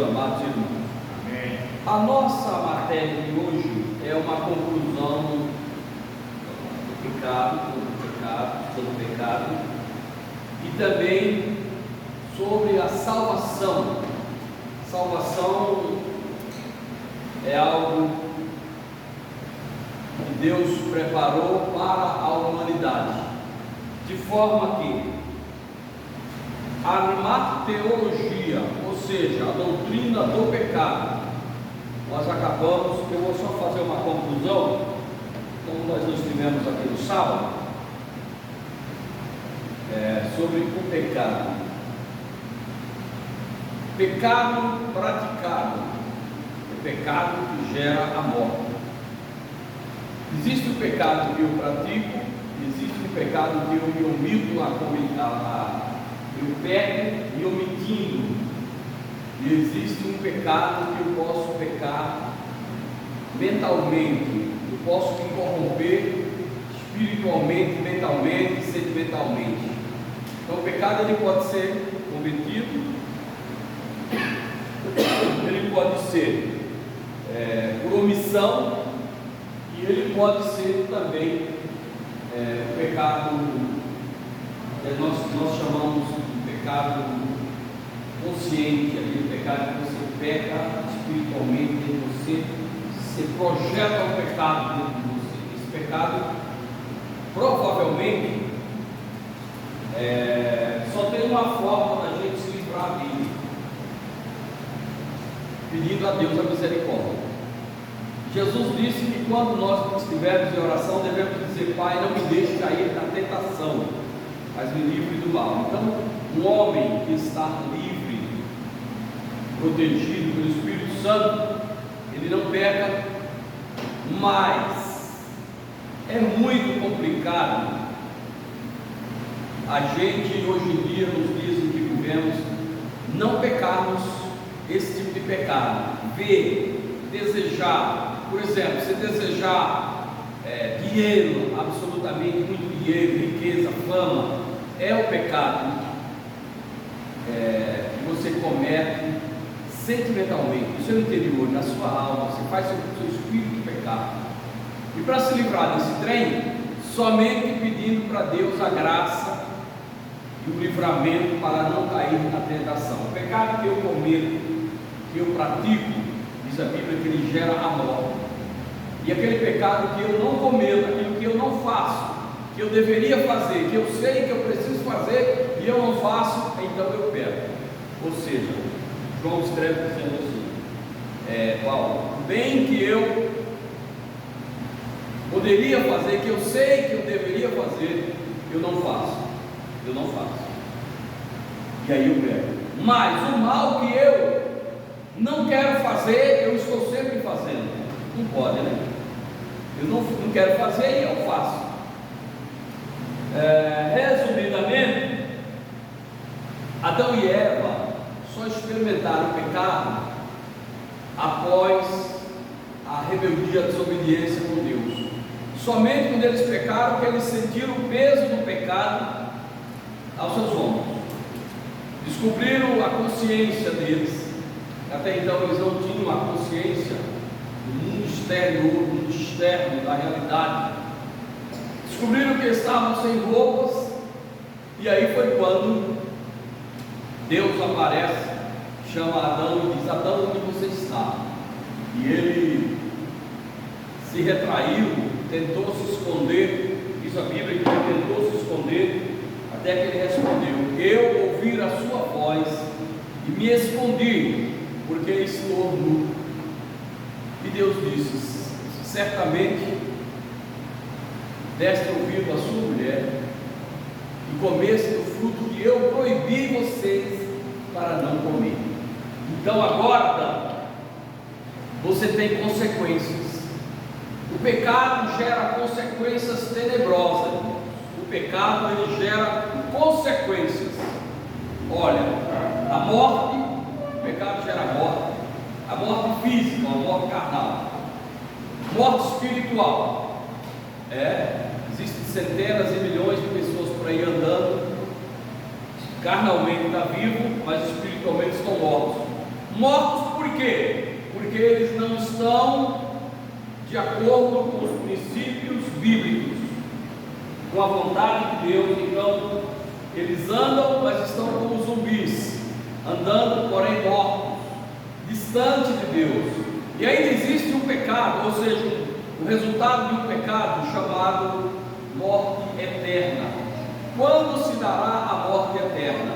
Senhor, amados irmãos. Amém. A nossa matéria de hoje é uma conclusão do pecado, sobre o pecado, e também sobre a salvação. Salvação é algo que Deus preparou para a humanidade, de forma que a marteologia, ou seja, a doutrina do pecado, nós acabamos. Eu vou só fazer uma conclusão, como nós não estivemos aqui no sábado, sobre o pecado. Pecado praticado, o pecado que gera a morte. Existe o pecado que eu pratico, existe o pecado que eu me omito eu pego e omitindo, e existe um pecado que eu posso pecar mentalmente, eu posso me corromper espiritualmente, mentalmente, sentimentalmente. Então o pecado ele pode ser cometido, ele pode ser por omissão, e ele pode ser também pecado, nós chamamos de pecado consciente, aquele pecado que você peca espiritualmente dentro de você projeta o pecado dentro de você. Esse pecado provavelmente só tem uma forma da gente se livrar dele, pedindo a Deus a misericórdia. Jesus disse que quando nós estivermos em oração, devemos dizer: Pai, não me deixe cair na tentação, mas me livre do mal. Então, um homem que está livre, protegido pelo Espírito Santo, ele não peca, mas é muito complicado a gente, hoje em dia, nos dias em que vivemos, não pecarmos esse tipo de pecado. Ver, desejar, por exemplo, você desejar dinheiro, absolutamente muito dinheiro, riqueza, fama, é o pecado que você comete sentimentalmente, no seu interior, na sua alma. Você faz o seu espírito pecar, e para se livrar desse trem, somente pedindo para Deus a graça e o livramento para não cair na tentação. O pecado que eu cometo, que eu pratico, diz a Bíblia que ele gera a morte. E aquele pecado que eu não cometo, aquilo que eu não faço, que eu deveria fazer, que eu sei que eu preciso fazer e eu não faço, então eu peco. Ou seja, João escreve dizendo assim: Paulo, o bem que eu poderia fazer, que eu sei que eu deveria fazer, eu não faço. E aí eu peco. Mas o mal que eu não quero fazer, eu estou sempre fazendo. Não pode, né? Eu não quero fazer e eu faço. Resumidamente, Adão e Eva só experimentaram o pecado após a rebeldia, a desobediência com Deus. Somente quando eles pecaram que eles sentiram o peso do pecado aos seus ombros, descobriram a consciência deles. Até então eles não tinham a consciência do mundo exterior, do mundo externo, da realidade. Descobriram que estavam sem roupas, e aí foi quando Deus aparece, chama Adão e diz: Adão, onde você está? E ele se retraiu, tentou se esconder. Diz a Bíblia que ele tentou se esconder, até que ele respondeu: eu ouvi a sua voz e me escondi, porque estou nu. E Deus disse: certamente deste ouvido a sua mulher, e comesse do fruto que eu proibi vocês para não comer. Então agora você tem consequências. O pecado gera consequências tenebrosas. O pecado ele gera consequências. Olha, a morte, o pecado gera a morte física, a morte carnal, morte espiritual. Existem centenas e milhões de pessoas por aí andando, carnalmente está vivo, mas espiritualmente estão mortos. Mortos por quê? Porque eles não estão de acordo com os princípios bíblicos, com a vontade de Deus. Então eles andam, mas estão como zumbis, andando, porém mortos, distante de Deus. E ainda existe um pecado, ou seja, o resultado de um pecado chamado morte eterna. Quando se dará a morte eterna?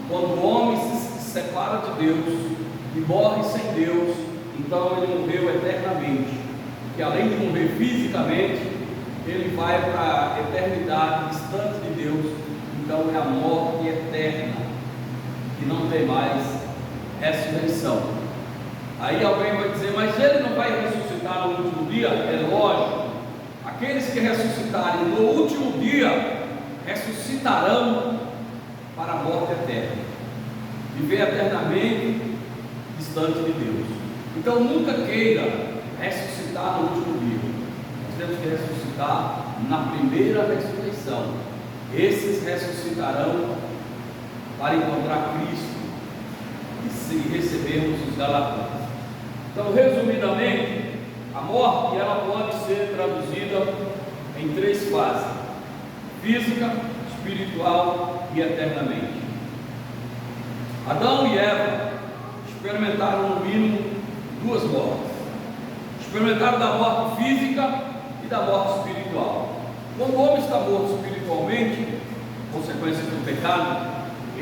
Quando o homem se separa de Deus e morre sem Deus, então ele morreu eternamente. Porque além de morrer fisicamente, ele vai para a eternidade distante de Deus. Então é a morte eterna, que não tem mais ressurreição. Aí alguém vai dizer, mas ele não vai ressuscitar no último dia? É lógico, aqueles que ressuscitarem no último dia, ressuscitarão para a morte eterna, viver eternamente distante de Deus. Então nunca queira ressuscitar no último dia. Nós temos que ressuscitar na primeira ressurreição. Esses ressuscitarão para encontrar Cristo e se recebermos os galardões. Então, resumidamente, a morte ela pode ser traduzida em 3 fases: física, espiritual e eternamente. Adão e Eva experimentaram no mínimo 2 mortes. Experimentaram da morte física e da morte espiritual. Quando o homem está morto espiritualmente, consequência do pecado,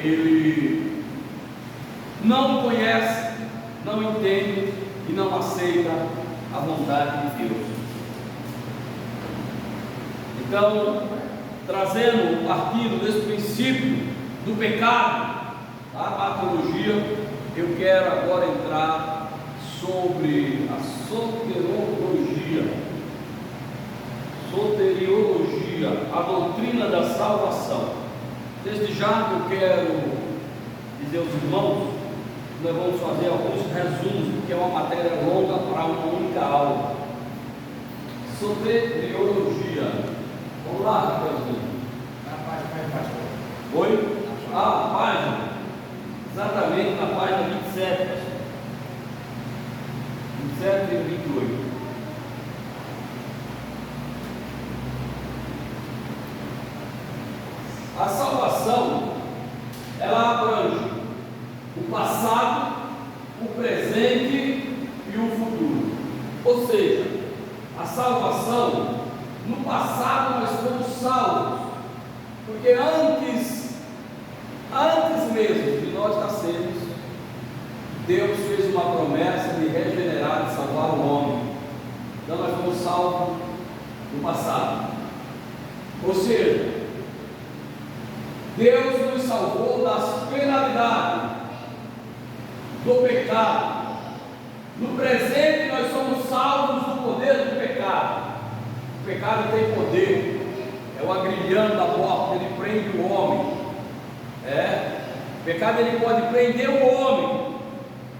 ele não conhece, não entende e não aceita a vontade de Deus. Então, trazendo partido desse princípio do pecado, da patologia, eu quero agora entrar sobre a soteriologia, a doutrina da salvação. Desde já eu quero dizer aos irmãos, nós vamos fazer alguns resumos, porque é uma matéria longa para uma única aula. Soteriologia. Vamos lá, Rafaelzinho. Na página. Oi? A página. Exatamente na página 27, pastor. 27 e 28. A salvação, ela abrange o passado, o presente e o futuro. Ou seja, a salvação, no passado nós fomos salvos, porque antes mesmo de nós nascermos, Deus fez uma promessa de regenerar, de salvar o homem. Então nós fomos salvos no passado. Ou seja, Deus nos salvou das penalidades do pecado. No presente nós somos salvos do poder do pecado. O pecado tem poder, é o agrilhão da morte, ele prende o homem. O pecado ele pode prender o homem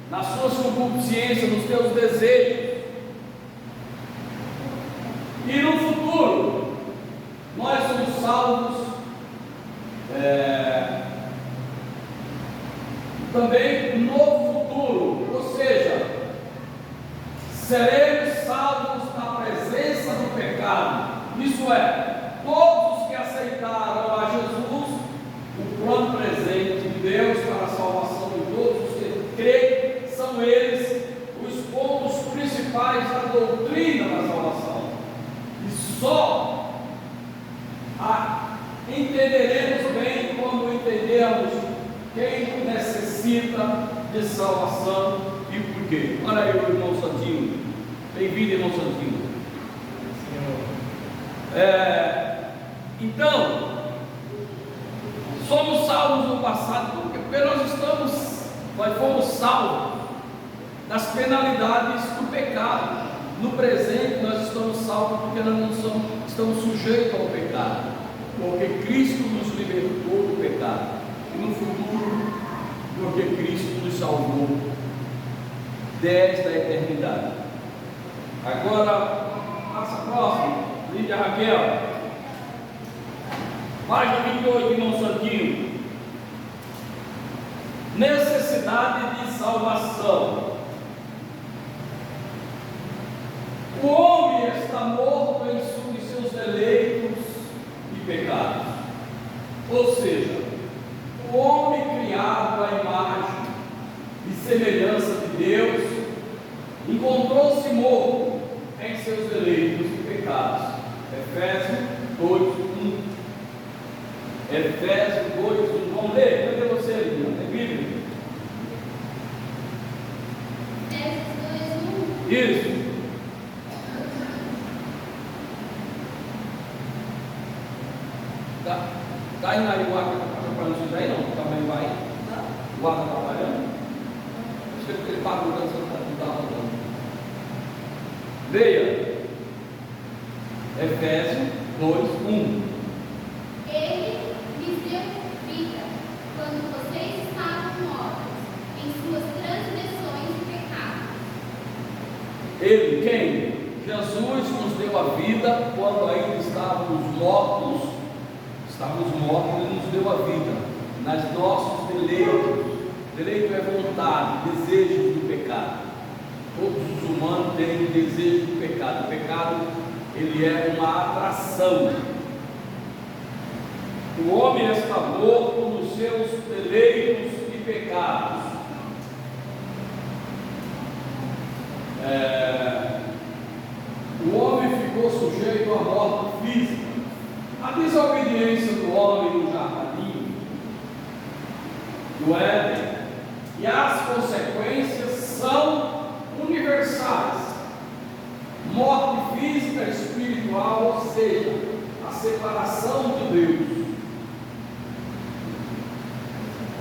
na sua concupiscência, nos seus desejos. E no futuro nós somos salvos também no futuro, ou seja, seremos salvos da presença do pecado. Isso é, todos os que aceitaram a Jesus, o plano presente de Deus para a salvação de todos os que creem, são eles os pontos principais da doutrina da salvação. E só entenderemos bem quando entendermos quem necessita de salvação e por quê. Olha aí o irmão Santinho. Bem-vindo, irmão Santinho. Então, somos salvos no passado porque nós fomos salvos das penalidades do pecado. No presente nós estamos salvos porque nós não estamos sujeitos ao pecado, porque Cristo nos libertou do pecado. E no futuro, porque Cristo nos salvou desde a eternidade. Agora, passa próximo, Lídia Raquel, página 28, irmão Santinho. Necessidade necessidade de salvação. O homem está morto em seus deleitos e pecados. Ou seja, o homem criado à imagem e semelhança de Deus encontrou-se morto em seus deleitos e pecados. Efésios 2:1. Efésios 2:1. Vamos ler? Cadê você ali? Tem Bíblia? Efésios 2:1. Isso. Está aí na guarda atrapalhando isso aí? Não, também vai. Guarda atrapalhando. Acho que ele está mudando o carro rodando. Leia. Efésios 2:1. Ele lhes deu vida quando vocês estavam mortos em suas transgressões e pecados. Ele, quem? Jesus nos deu a vida quando ainda estávamos mortos. Ele nos deu a vida nas nossos deleitos. Deleito é vontade, desejos do pecado. Todos os humanos têm desejo do pecado. O pecado, ele é uma atração. O homem está morto nos seus deleitos e pecados. O homem ficou sujeito à morte física. A desobediência do homem no jardim do Éden e as consequências são universais. Morte física e espiritual, ou seja, a separação de Deus.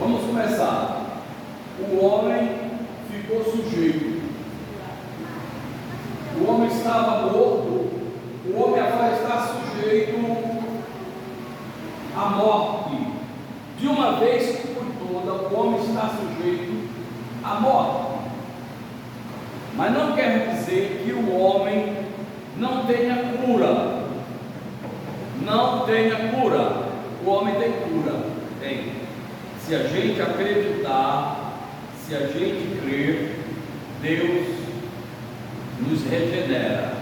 Vamos começar. O homem ficou sujeito. O homem estava morto. O homem agora está sujeito à morte. De uma vez por toda, o homem está sujeito à morte. Mas não quer dizer que o homem não tenha cura. Não tenha cura. O homem tem cura. Tem. Se a gente acreditar, se a gente crer, Deus nos regenera.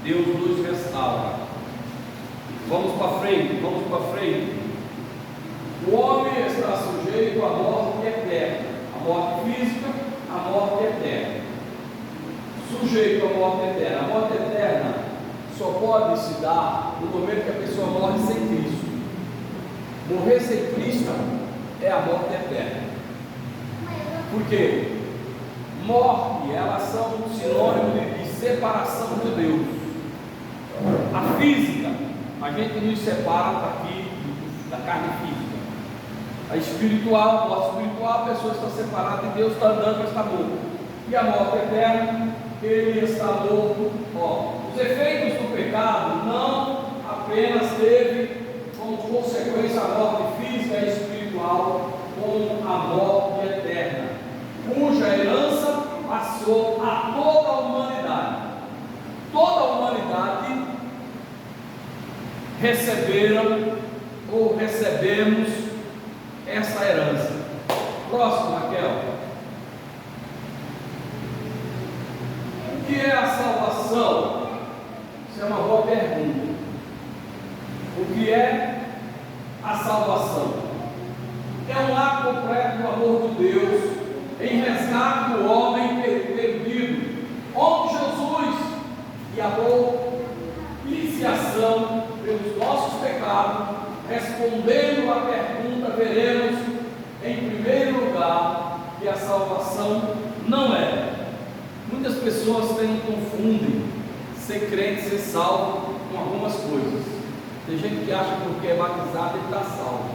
Deus nos restaura. Vamos para frente. O homem está sujeito à morte eterna. A morte física, a morte eterna. Sujeito à morte eterna. A morte eterna só pode se dar no momento que a pessoa morre sem Cristo. Morrer sem Cristo é a morte eterna. Por quê? Morte, elas são um sinônimo de separação de Deus. A física, a gente nos separa daqui da carne física. A espiritual, morte espiritual, a pessoa está separada de Deus, está andando, mas está morto. E a morte eterna, ele está morto. Os efeitos do pecado não apenas teve como consequência a morte física e espiritual, como a morte eterna, cuja herança passou a toda a humanidade. Toda a humanidade receberam ou recebemos essa herança. Próximo, Raquel. O que é a salvação? Isso é uma boa pergunta. O que é a salvação? É um ato completo do amor de Deus em resgate do homem perdido, onde Jesus e a propiciação pelos nossos pecados. Respondendo à pergunta, veremos em primeiro lugar que a salvação não é. Muitas pessoas confundem ser crente, ser salvo com algumas coisas. Tem gente que acha que porque é batizado ele está salvo.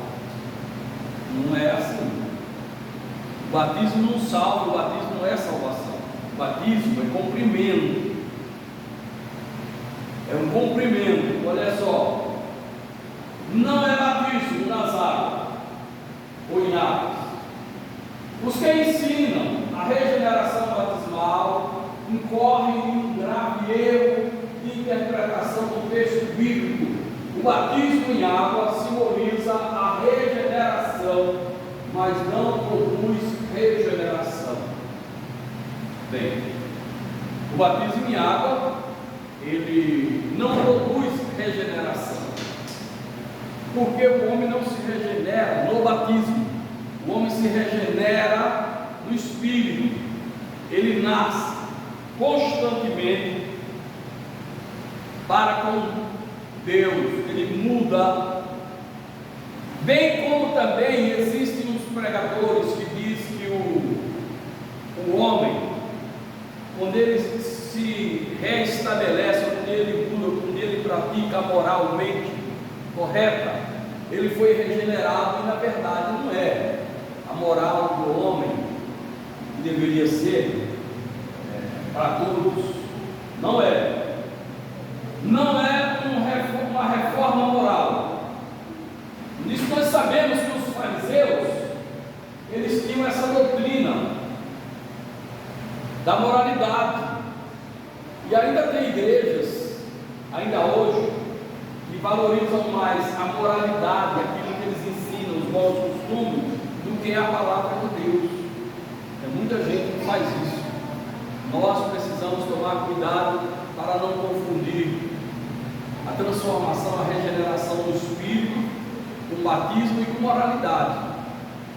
Não é assim. O batismo não salva, o batismo não é salvação. O batismo é cumprimento. É um cumprimento. Olha só. Não é batismo nas águas ou em águas. Os que ensinam a regeneração batismal incorrem em um grave erro de interpretação do texto bíblico. O batismo em água simboliza a regeneração, mas não produz Bem, o batismo em água, ele não produz regeneração, porque o homem não se regenera no batismo, o homem se regenera no Espírito, ele nasce constantemente para com Deus, ele muda, bem como também existem os pregadores que dizem que o homem, quando ele se reestabelece, quando ele muda, quando ele pratica moralmente correta, ele foi regenerado, e na verdade não é a moral do homem que deveria ser para todos, não é uma reforma moral. Nisso nós sabemos que os fariseus, eles tinham essa doutrina da moralidade, e ainda tem igrejas, ainda hoje, que valorizam mais a moralidade, aquilo que eles ensinam, os bons costumes, do que a palavra de Deus. Tem muita gente que faz isso. Nós precisamos tomar cuidado para não confundir a transformação, a regeneração do Espírito com batismo e com moralidade.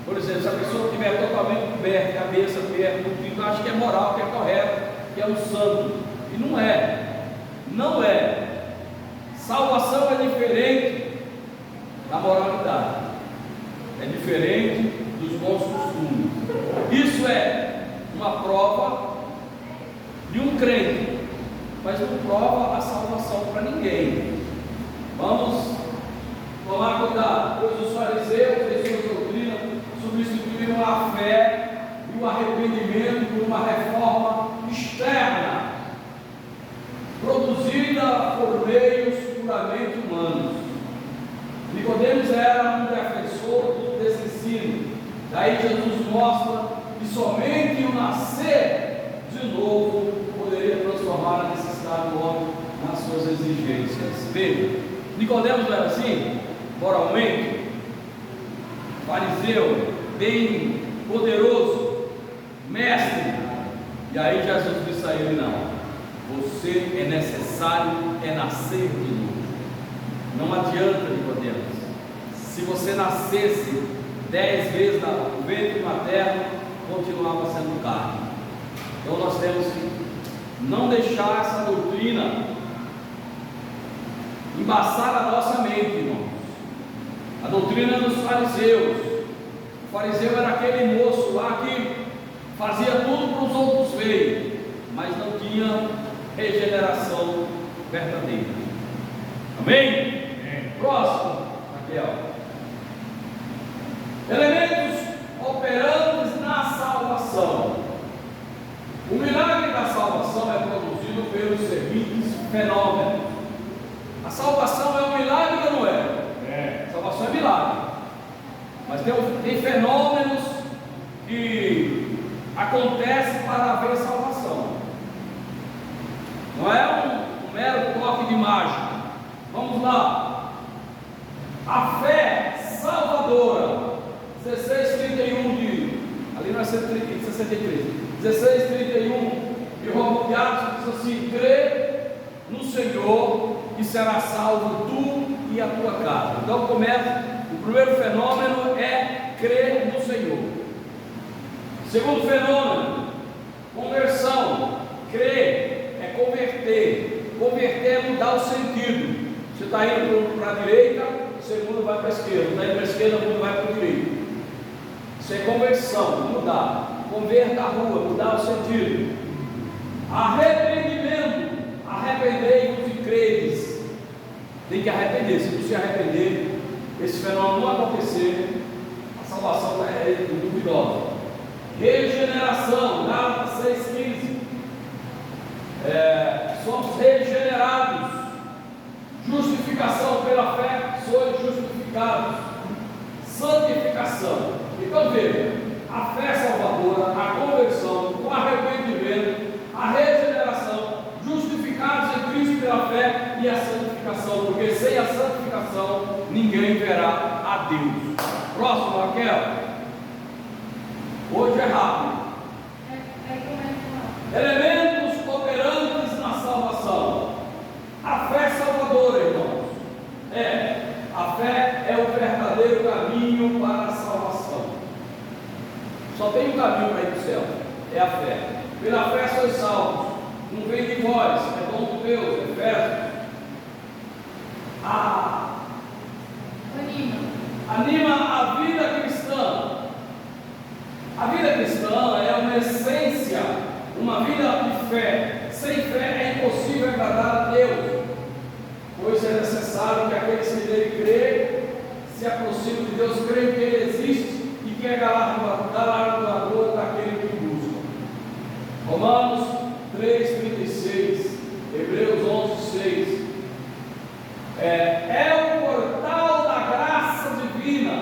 Por exemplo, se a pessoa estiver totalmente coberta, cabeça, pé, tudo, acha que é moral, que é correto, que é o santo, e não é, não é. Salvação é diferente da moralidade, é diferente dos bons costumes. Isso é uma prova de um crente, mas não prova a salvação para ninguém. Vamos tomar cuidado, pois os fariseus em sua doutrina substituíram a fé e o arrependimento por uma reforma externa, produzida por meios puramente humanos. Nicodemos era um defensor desse ensino. Daí Jesus mostra que somente o nascer de novo poderia transformar a necessidade do homem nas suas exigências. Veja, Nicodemos não era assim, moralmente, fariseu, bem poderoso, mestre. E aí Jesus disse a ele: não, você é necessário nascer de novo. Não adianta, Nicodemos, se você nascesse 10 vezes no ventre materno, continuava sendo carne. Então nós temos que não deixar essa doutrina embaçar a nossa mente, irmãos. A doutrina dos fariseus. O fariseu era aquele moço lá que fazia tudo para os outros verem, mas não tinha regeneração verdadeira. Amém? Próximo, Raquel. Elementos operantes na salvação. O milagre da salvação é produzido pelos seguintes fenômenos. A salvação é um milagre ou não é? A salvação é milagre. Mas tem fenômenos que acontecem para haver salvação. Não é um mero toque de mágica. Vamos lá. A fé salvadora. 16:31 ali não é 63. 16:31 de Romanos diz assim: crê no Senhor e será salvo tu e a tua casa. Então começa, o primeiro fenômeno é crer no Senhor. Segundo fenômeno, conversão. Crer é converter. Converter é mudar o sentido. Você está indo para a direita, você muda, vai para a esquerda. Está indo para a esquerda, muda, vai para a direita. Isso é conversão, mudar. Converta a rua, mudar o sentido. Arrependimento. Arrependei-vos e credes. Tem que arrepender. Se não se arrepender, esse fenômeno não acontecer, a salvação é duvidosa. Regeneração. Gálatas 6:15. Somos regenerados. Justificação pela fé, sois justificados. Santificação. Então veja, a fé salvadora, a conversão, o arrependimento, a regeneração, justificados em Cristo pela fé e a santificação, porque sem a santificação ninguém verá a Deus. Próximo, Raquel. Hoje é rápido. Só tem um caminho para ir para o céu, é a fé. Pela fé sois salvos, não vem de vós, é dom de Deus, Efésios. Anima a vida cristã. A vida cristã é uma essência, uma vida de fé. Sem fé é impossível agradar a Deus, pois é necessário que aqueles que nele creem se aproximem de Deus, creem que Ele existe e que é galardoador daquele que busca. Romanos 3,36, Hebreus 11,6. É o portal da graça divina.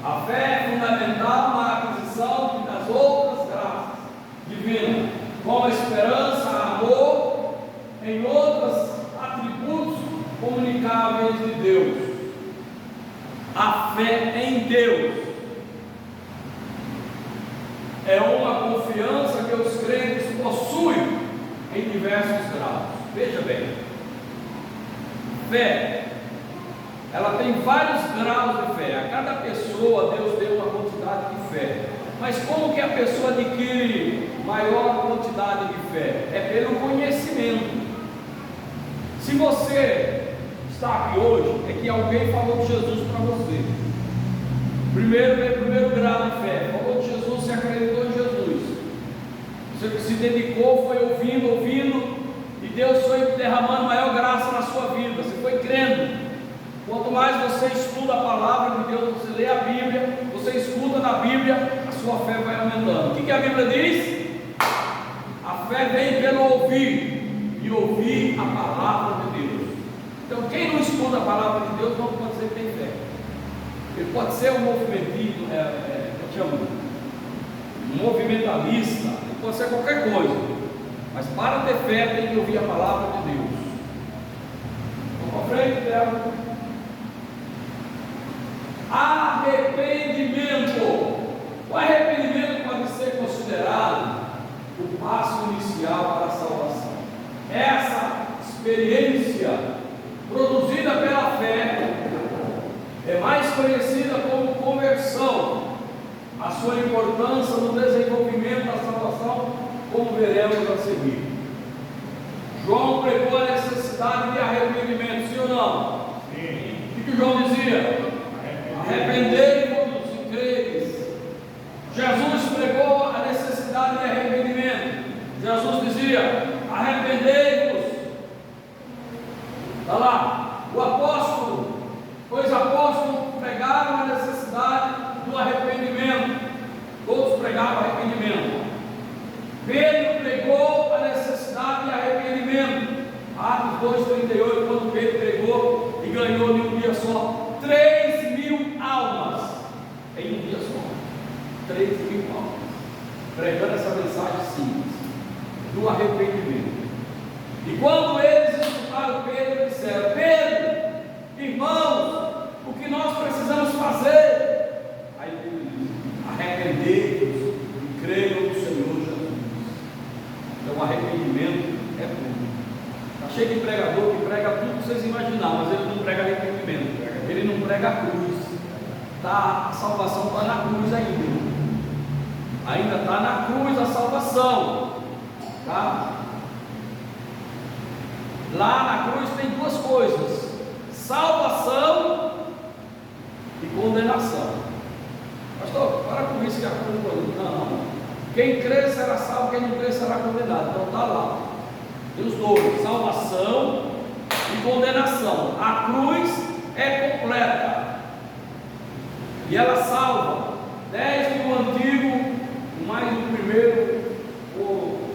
A fé é fundamental na aquisição das outras graças divinas, como a esperança, amor, em outros atributos comunicáveis de Deus. A fé em Deus é uma confiança que os crentes possuem em diversos graus. Veja bem, fé, ela tem vários graus de fé. A cada pessoa Deus deu uma quantidade de fé. Mas como que a pessoa adquire maior quantidade de fé? É pelo conhecimento. Se você está aqui hoje, é que alguém falou de Jesus para você. Primeiro grau de fé, falou de Jesus, você acreditou em Jesus. Você se dedicou, foi ouvindo, e Deus foi derramando maior graça na sua vida. Você foi crendo. Quanto mais você estuda a palavra de Deus, você lê a Bíblia, você escuta na Bíblia, a sua fé vai aumentando. O que a Bíblia diz? A fé vem pelo ouvir, e ouvir a palavra de Deus. Então quem não escuta a palavra de Deus não pode dizer que tem fé. Ele pode ser um movimentalista, ele pode ser qualquer coisa, mas para ter fé tem que ouvir a palavra de Deus. Vamos para frente dela. Arrependimento. O arrependimento pode ser considerado o passo inicial para a salvação. Essa experiência produzida pela fé é mais conhecida como conversão. A sua importância no desenvolvimento da salvação, como veremos a seguir. João pregou a necessidade de arrependimento, sim ou não? Sim. O que João dizia? Arrependei-vos e credes. Jesus pregou a necessidade de arrependimento. Jesus dizia: arrependei-vos. Está lá, o apóstolo, os apóstolos pregaram a necessidade do arrependimento. Todos pregaram arrependimento. Pedro pregou a necessidade de arrependimento. Atos 2,38, quando Pedro pregou e ganhou em um dia só 3.000 almas. Em um dia só, 3.000 almas, pregando essa mensagem simples do arrependimento. E quando eles escutaram Pedro, disseram: Pedro, irmãos, o que nós precisamos fazer? Aí Pedro disse: arrependei-vos e creiam no Senhor Jesus. Então, arrependimento é tudo. Está cheio de pregador que prega tudo que vocês imaginaram, mas ele não prega arrependimento, ele não prega a cruz. A salvação está na cruz ainda está na cruz a salvação, tá? Lá na cruz tem duas coisas: salvação e condenação. Pastor, para com isso que a cruz não. Quem crê será salvo, quem não crê será condenado. Então está lá, tem os dois: salvação e condenação. A cruz é completa e ela salva, desde o antigo, mais o primeiro,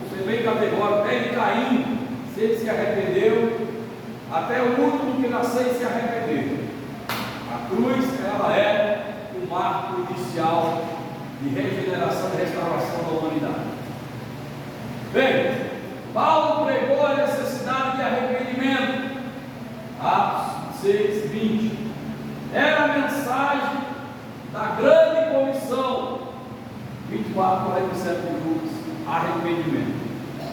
ser bem categórico, desde Caim, se ele se arrependeu, até o último que nasceu e se arrependeu. A cruz, ela é o marco inicial de regeneração e restauração da humanidade. Bem, Paulo pregou a necessidade de arrependimento. Atos 6:20. Era a mensagem da grande comissão. 24:47 minutos. Arrependimento.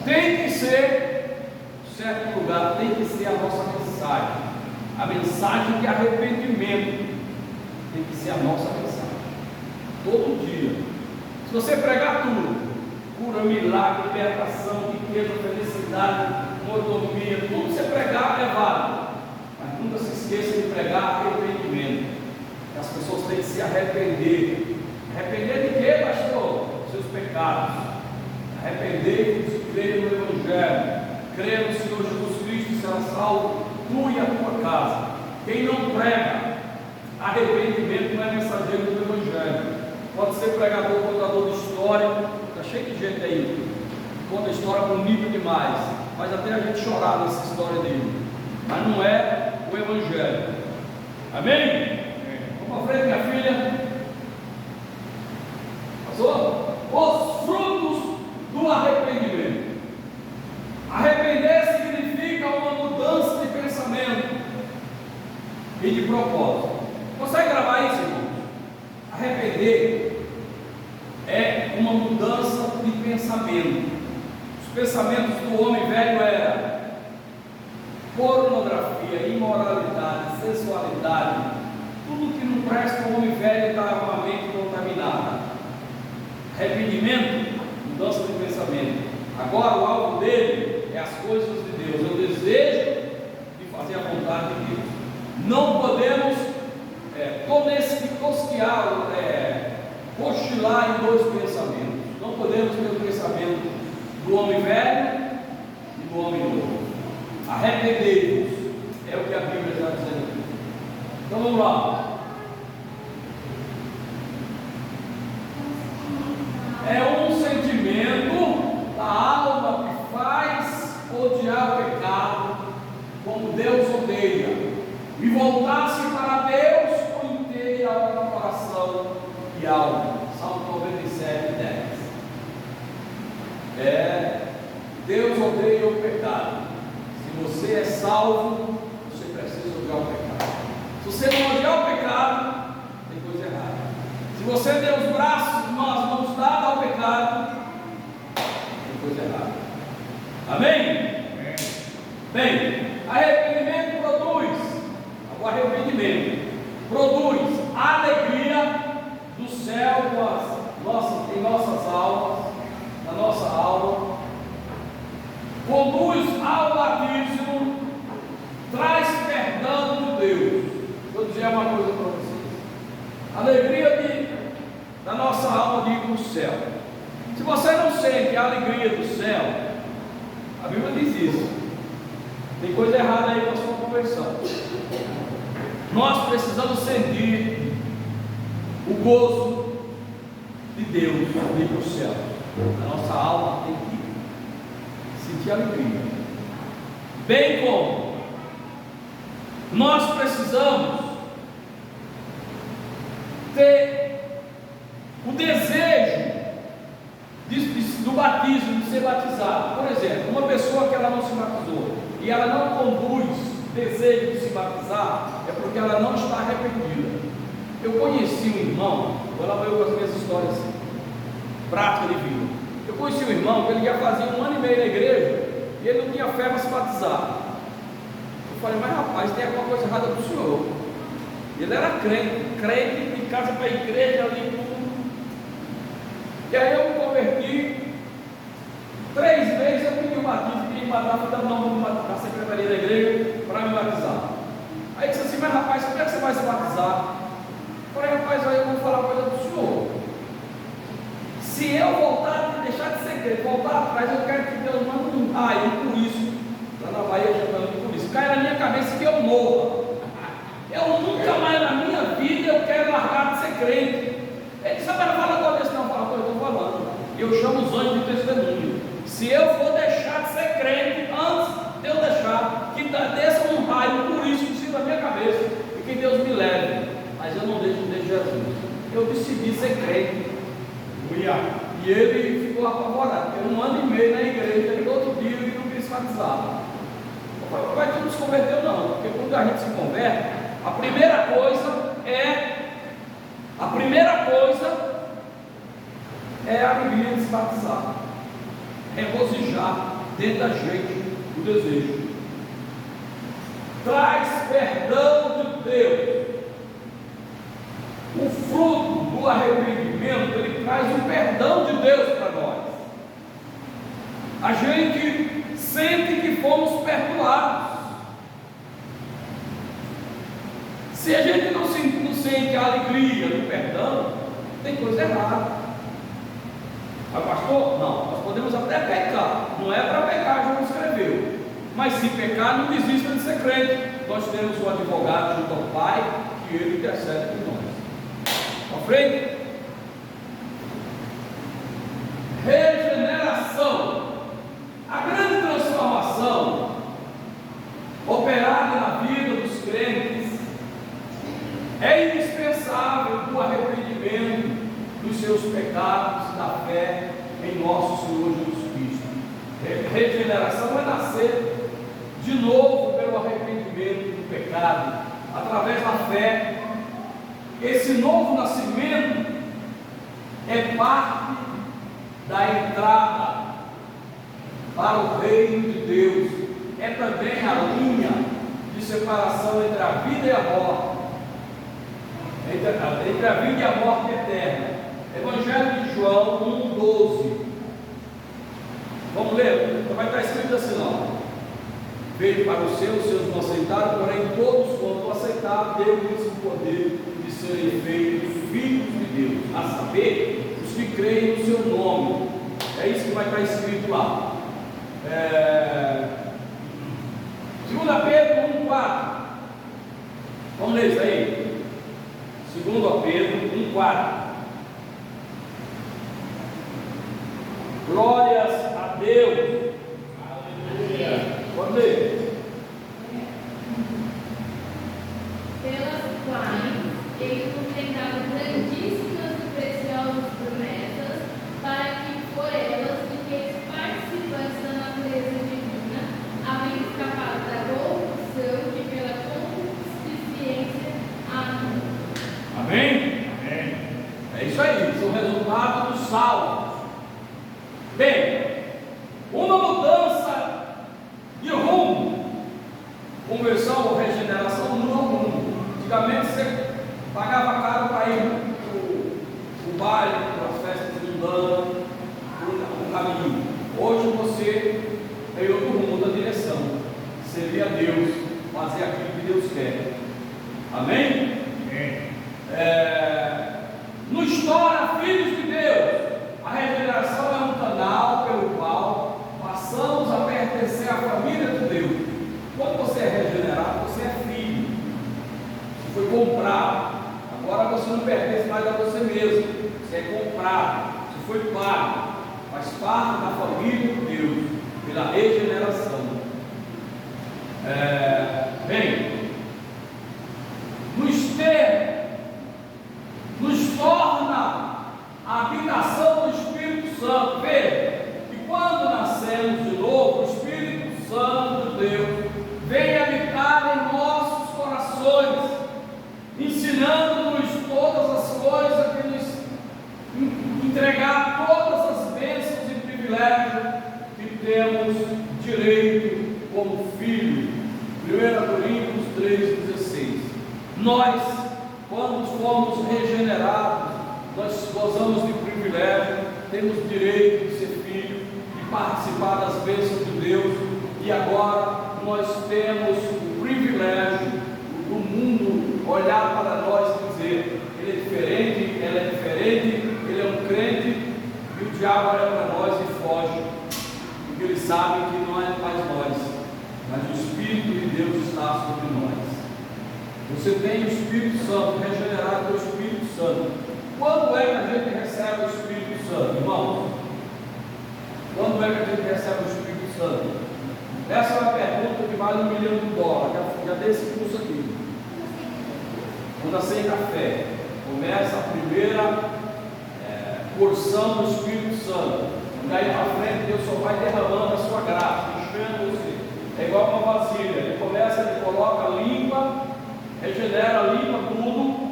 Tem que ser, em certo lugar, tem que ser a nossa mensagem. A mensagem de arrependimento tem que ser a nossa mensagem. Todo dia. Se você pregar tudo, cura, milagre, libertação, riqueza, felicidade, mordomia, tudo que você pregar é válido. Mas nunca se esqueça de pregar arrependimento. As pessoas têm que se arrepender. Arrepender de quê, pastor? Seus pecados. Arrepender-vos e crer no Evangelho. Crer no Senhor Jesus Cristo e será salvo, tu e a tua casa. Quem não prega arrependimento não é mensageiro do Evangelho. Pode ser pregador, contador de história. Está cheio de gente aí. Conta história bonita demais. Faz até a gente chorar nessa história dele. Mas não é o Evangelho. Amém? Vamos à frente, minha filha. Passou? Os frutos do arrependimento. Arrepender significa uma mudança de pensamento e de propósito. Consegue gravar isso, irmão? Arrepender é uma mudança de pensamento. Os pensamentos do homem velho eram pornografia, imoralidade, sensualidade, tudo que não presta. O homem velho estava com a mente contaminada. Arrependimento, mudança de pensamento. Agora o alvo dele é as coisas de Deus. Eu desejo de fazer a vontade de Deus. Não podemos oscilar em dois pensamentos. Não podemos ter o pensamento do homem velho e do homem novo. Arrependei-vos, é o que a Bíblia está dizendo aqui. Então vamos lá. É um sentimento da alma que faz odiar o pecado como Deus odeia e voltar-se para Deus com inteira coração e alma. Salmo 97, 10. Deus odeia o pecado. Se você é salvo, você precisa odiar o pecado. Se você não odiar o pecado, tem coisa errada. Se você der os braços, as mãos dadas ao pecado, tem coisa errada. Amém? Bem, arrependimento produz, o arrependimento produz alegria do céu em nossas almas, na nossa alma, conduz ao batismo, traz perdão de Deus. Vou dizer uma coisa para vocês: alegria da nossa alma de ir para o céu. Se você não sente a alegria do céu, a Bíblia diz isso, tem coisa errada aí com a sua conversão. Nós precisamos sentir o gozo de Deus de ir para o céu. A nossa alma tem que sentir alegria, bem como nós precisamos ter o desejo do batismo, de ser batizado. Por exemplo, uma pessoa que ela não se batizou e ela não conduz desejo de se batizar, é porque ela não está arrependida. Eu conheci um irmão, vou lá ver as minhas histórias assim, prática de vida. Eu conheci um irmão que ele já fazia 1 ano e meio na igreja e ele não tinha fé para se batizar. Eu falei, mas rapaz, tem alguma coisa errada com o senhor. Ele era crente de casa para a igreja ali, tudo. E aí eu me converti. 3 vezes eu pedi o batismo, pedi batismo, fui dar o nome da secretaria da igreja para me batizar. Aí disse assim, mas rapaz, como é que você vai se batizar? Eu falei, rapaz, aí eu vou falar uma coisa do senhor. Se eu voltar, deixar de ser crente, voltar atrás, eu quero que Deus mande um raio, por isso, lá na Bahia já falando por isso, cai na minha cabeça que eu morra. Eu nunca mais na minha vida eu quero largar de ser crente. Ele disse, mas não fala com Deus, não, fala, eu estou falando. Eu chamo os anjos de testemunho. Se eu for deixar de ser crente, antes de eu deixar, que desça um raio, por isso, em cima da minha cabeça, e que Deus me leve. Mas eu não deixo de Jesus. Eu decidi ser crente. E ele ficou apavorado, porque 1 ano e meio na igreja, e no outro dia ele não quis batizar. Eu falei, mas tu não se converteu não, porque quando a gente se converte, a primeira coisa é a alegria de se batizar, regozijar dentro da gente o desejo. Traz perdão de Deus. O fruto do arrependimento, ele traz o perdão a gente sente que fomos perdoados. Se a gente não sente a alegria do perdão, tem coisa errada. Mas pastor, não, nós podemos até pecar, não é para pecar, já não escreveu, mas se pecar, não desista de ser crente. Nós temos um advogado junto ao Pai, que ele intercede por nós. Para frente. Regeneração, a grande transformação operada na vida dos crentes é indispensável do arrependimento dos seus pecados e da fé em nosso Senhor Jesus Cristo. Regeneração é nascer de novo pelo arrependimento do pecado, através da fé. Esse novo nascimento é parte da entrada para o reino de Deus, é também a linha de separação entre a vida e a morte, entre a vida e a morte eterna. Evangelho de João 1,12. Vamos ler? Então vai estar escrito assim: não. Veio para os seus não aceitaram, porém todos quanto aceitaram, deu-lhes o poder de serem feitos filhos de Deus, a saber, os que creem no seu nome. É isso que vai estar escrito lá. 2 Pedro 1,4. Vamos ler isso aí. 2 Pedro 1,4. Glórias a Deus. Aleluia. Pode ler. Pelas quais ele nos tem dado grandíssimas e preciosas promessas, para que por elas fiqueis participantes da natureza divina, havendo escapado da corrupção que pela concupiscência há no mundo. Amém? Amém. É isso aí, são resultados dos salvos. Bem, uma mudança de rumo, conversão ou regeneração muda o rumo. Antigamente você pagava caro para ir para o baile, para as festas mundanas, para o caminho. Hoje você tem outro rumo, outra direção: servir a Deus, fazer aquilo que Deus quer. Amém? Nos torna filhos de Deus. A regeneração é um canal pelo qual passamos a pertencer à família de Deus. Quando você é regenerado, você é filho. Você foi comprado. Agora você não pertence mais a você mesmo. Você é comprado. Você foi pago. Faz parte da família de Deus pela regeneração. Nos torna a habitação do Espírito Santo. Veja que quando nascemos de novo, o Espírito Santo de Deus vem habitar em nossos corações, ensinando-nos todas as coisas, que nos entregar todas as bênçãos e privilégios que temos direito como filho. 1 Coríntios 3,16. Nós, quando fomos regenerados, nós gozamos de privilégio, temos direito de ser filho, de participar das bênçãos de Deus, e agora nós temos o privilégio do mundo olhar para nós e dizer: ele é diferente, ela é diferente, ele é um crente, e o diabo olha para nós e foge, porque ele sabe que não é mais nós, mas o Espírito de Deus está sobre nós. Você tem o Espírito Santo, regenerado pelo Espírito Santo. Quando é que a gente recebe o Espírito Santo, irmãos? Quando é que a gente recebe o Espírito Santo? Essa é uma pergunta que vale $1 milhão. Já dei esse curso aqui. Quando aceita a fé, começa a primeira porção do Espírito Santo. Daí para frente, Deus só vai derramando a sua graça, enchendo você. É igual uma vasilha. Ele começa, ele coloca, limpa, regenera, limpa tudo.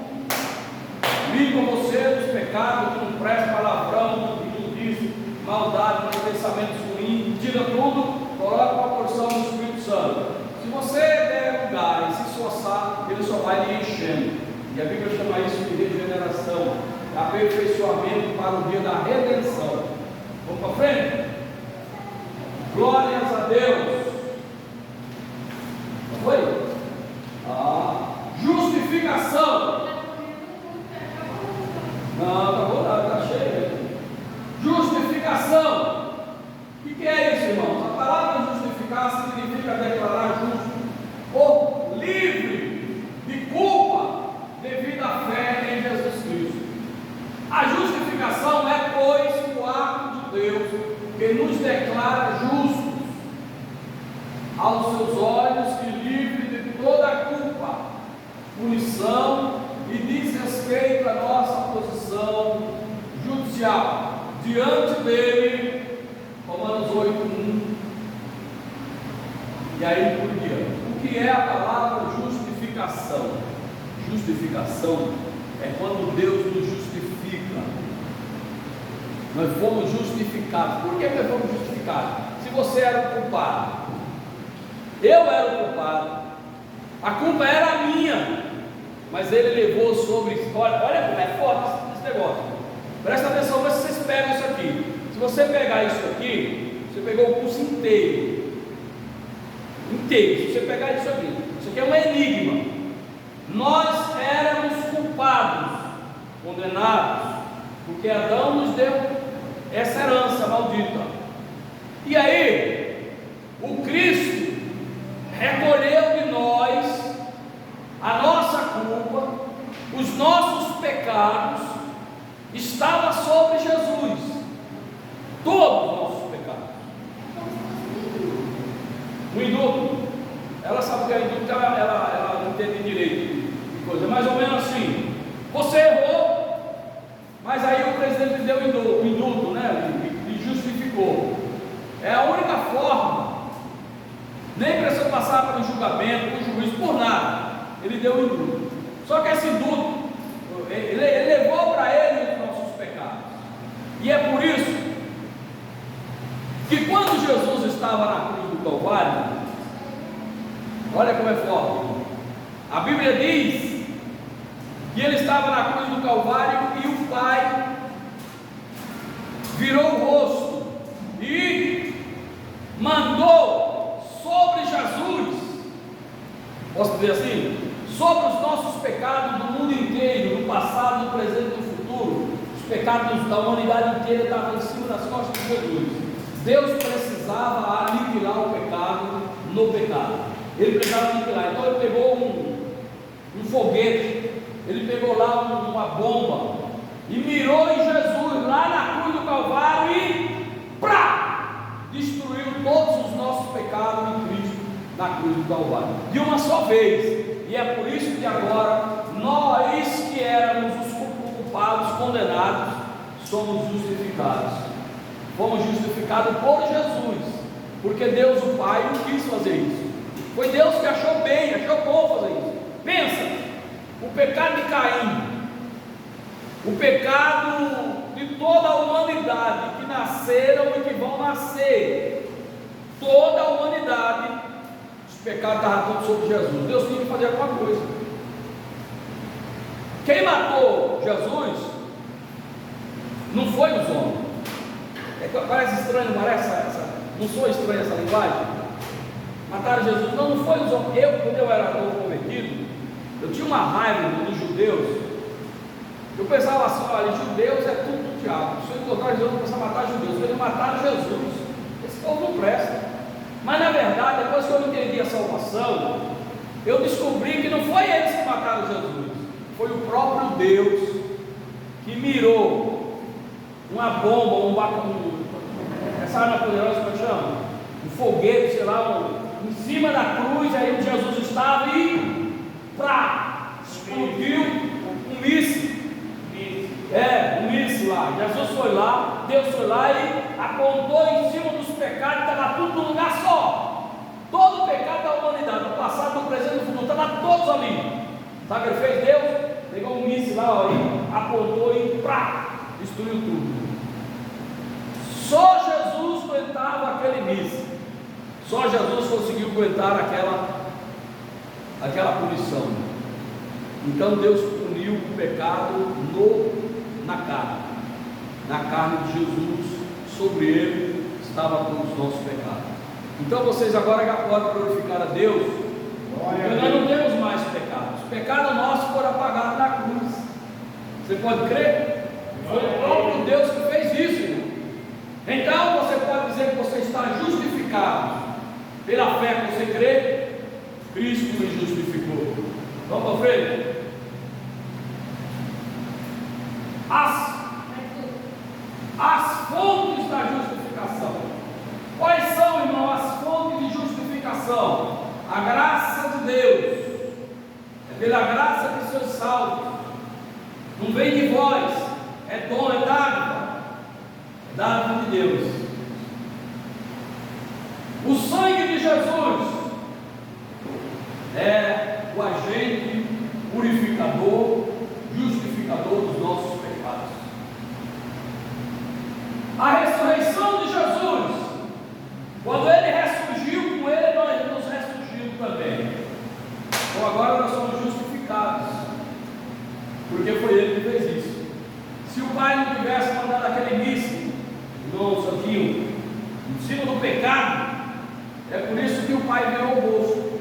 Limpa você dos pecados, que não presta, palavrão, imundício, maldade, pensamentos ruins, tira tudo, coloca uma porção do Espírito Santo. Se você der lugar e se esforçar, ele só vai lhe enchendo. E a Bíblia chama isso de regeneração, aperfeiçoamento para o dia da redenção. Vamos para frente? Glórias a Deus. Não foi? Justificação. Não, acabou nada, está cheio. Justificação. O que é isso, irmãos? A palavra justificar significa declarar justo ou livre de culpa devido à fé em Jesus Cristo. A justificação é, pois, o ato de Deus que nos declara justos aos seus olhos e livre de toda a culpa, punição e desrespeito à nossa posição judicial diante dele. Romanos 8:1. E aí por diante. O que é a palavra justificação? Justificação é quando Deus nos justifica. Nós fomos justificados. Por que nós fomos justificados? Se você era o culpado, eu era o culpado, a culpa era minha, mas ele levou sobre. Olha como é forte esse negócio. Presta atenção, vê se vocês pegam isso aqui. Se você pegar isso aqui, você pegou o curso inteiro. Se você pegar isso aqui é um enigma. Nós éramos culpados, condenados, porque Adão nos deu essa herança maldita. E aí, o Cristo recolheu de nós a nossa culpa, os nossos pecados, estava sobre Jesus, todos os nossos pecados. O indulto, ela sabe o que é indulto, ela não entende direito de coisa, mais ou menos assim: você errou, mas aí o presidente deu o indulto, né? E justificou. É a única forma. Nem precisou passar pelo julgamento, pelo juiz, por nada. Ele deu o indulto. Só que esse indulto, ele levou para ele os nossos pecados. E é por isso que quando Jesus estava na cruz do Calvário, olha como é forte. A Bíblia diz que ele estava na cruz do Calvário e o Pai virou o rosto e mandou sobre Jesus, posso dizer assim, sobre os nossos pecados do mundo inteiro, do passado, do presente e do futuro. Os pecados da humanidade inteira estavam em cima das costas de Jesus. Deus precisava aniquilar o pecado no pecado. Ele precisava aniquilar. Então ele pegou um foguete, ele pegou lá uma bomba e mirou em Jesus lá na cruz do Calvário e destruiu todos os nossos pecados em Cristo na cruz do Calvário, de uma só vez. E é por isso que agora nós que éramos os culpados, condenados, somos justificados. Fomos justificados por Jesus, porque Deus o Pai não quis fazer isso. Foi Deus que achou bem, achou bom fazer isso. Pensa, o pecado de Caim, o pecado de toda a humanidade que nasceram e que vão nascer, toda a humanidade, os pecados estavam todos sobre Jesus. Deus tinha que fazer alguma coisa. Quem matou Jesus não foi os homens. Parece estranho, não parece? Não sou estranho essa linguagem? Mataram Jesus? Não foi os homens. Quando eu era novo convertido, eu tinha uma raiva dos judeus. Eu pensava assim: olha, judeus é tudo do diabo. Se eu encontrar Jesus, eu vou começar a matar judeus. Eles mataram Jesus. Esse povo não presta. Mas na verdade, depois que eu entendi a salvação, eu descobri que não foi eles que mataram Jesus, foi o próprio Deus que mirou uma bomba, essa arma poderosa, como chama? Um foguete, sei lá, em cima da cruz, aí Jesus estava e explodiu um míssil. Um míssil lá. Jesus foi lá, Deus foi lá e apontou em cima dos pecados, estava tudo num lugar só. Todo o pecado da humanidade, do passado, do presente e do futuro, estavam todos ali. Sabe o que ele fez? Deus pegou um míssil lá, apontou e destruiu tudo. Só Jesus aguentava aquele míssil. Só Jesus conseguiu aguentar aquela punição. Então Deus puniu o pecado na carne de Jesus, sobre ele estava com os nossos pecados. Então vocês agora já podem glorificar a Deus, porque nós não temos mais pecados. O pecado nosso foi apagado na cruz. Você pode crer? Foi o próprio Deus que fez isso, irmão. Então você pode dizer que você está justificado pela fé que você crê. Cristo me justificou. Vamos para frente. As fontes da justificação. Quais são, irmão, as fontes de justificação? A graça de Deus. É pela graça que sois salvos. Não vem de vós, é dom, é dádiva. É dádiva de Deus. O sangue de Jesus é o agente purificador, justificador dos nossos pecados. A ressurreição de Jesus, quando Ele ressurgiu, com Ele nós nos ressurgimos também. Então agora nós somos justificados, porque foi Ele que fez isso. Se o Pai não tivesse mandado aquele míssil, irmão Santinho, em cima do pecado, é por isso que o Pai virou o bolso.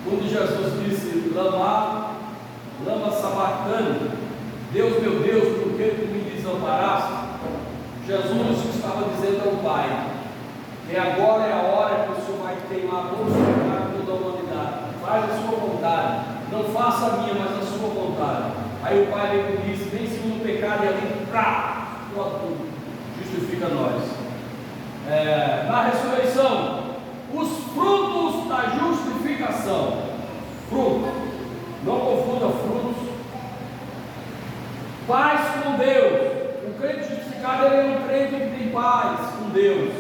Quando Jesus disse, lama sabachthani, Deus meu Deus, por que tu me desamparaste? Jesus estava dizendo ao Pai, que agora é a hora que o Senhor vai queimar todos os pecados da humanidade. Faz a sua vontade, não faça a minha, mas a sua vontade. Aí o Pai lhe disse, vem segundo o pecado, e ali, justifica nós. Na ressurreição, os frutos da justificação. Fruto, não confunda frutos. Paz com Deus. O crente justificado, ele é um crente que tem paz com Deus.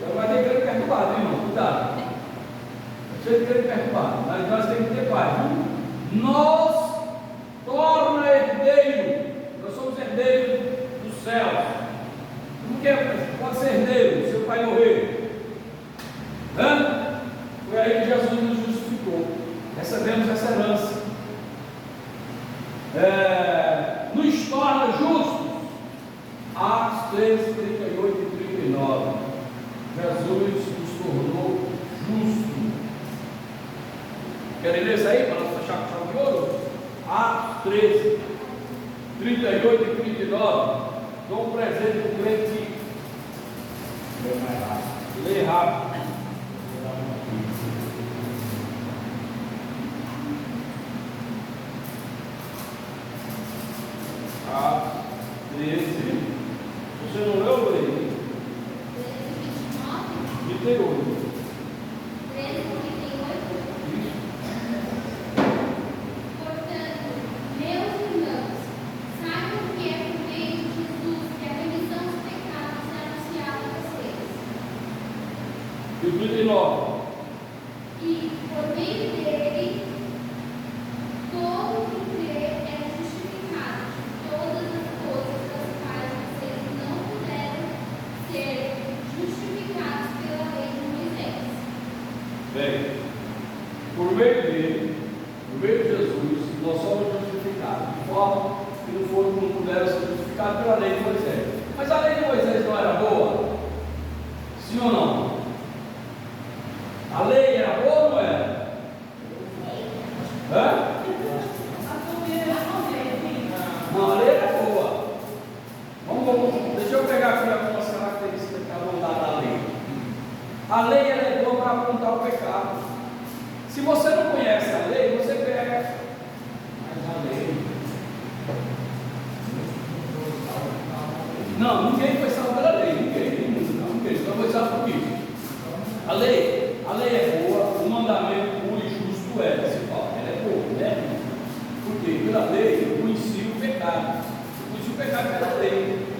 Já vai ter crente perturbado, hein, irmão? Cuidado. Cheio de crente perturbado, mas nós temos que ter paz. Nós torna herdeiro. Nós somos herdeiros dos céus. Como que pode ser herdeiro? Seu pai morrer. Foi aí que Jesus nos justificou. Recebemos essa herança. Nos torna justos. Atos 13, 38 e 39. Jesus nos tornou justos. Querem ler isso aí para nós fechar com chave de ouro? Atos 13, 38 e 39. Dou um presente para o crente. Lê rápido. Atos 13. Você não leu, Lei? 38. 13, 38. Isso. Portanto, meus irmãos, saibam que é por meio de Jesus que a remissão dos pecados é anunciada a vocês. E o 39. E, por meio dele, todo que crê é justificado de todas as coisas das quais vocês não puderam ser justificados pela lei de Moisés. Bem, por meio dele, por meio de Jesus, nós somos justificados, de forma que não puderam ser justificados pela lei de Moisés. Mas a lei de Moisés não era boa? Sim ou não? A lei era boa ou não era? Não, a lei era boa. Deixa eu pegar aqui algumas características que vão dar da lei. A lei ela é boa para apontar o pecado. Se você não conhece a lei, você pega. Mas a lei. Não, ninguém foi salvo pela lei. Ninguém. Então foi salvo por quê? A lei é boa, o mandamento puro e justo é, principal. Ela é boa, né? Porque pela lei eu conheci o pecado. Eu conheci o pecado pela lei.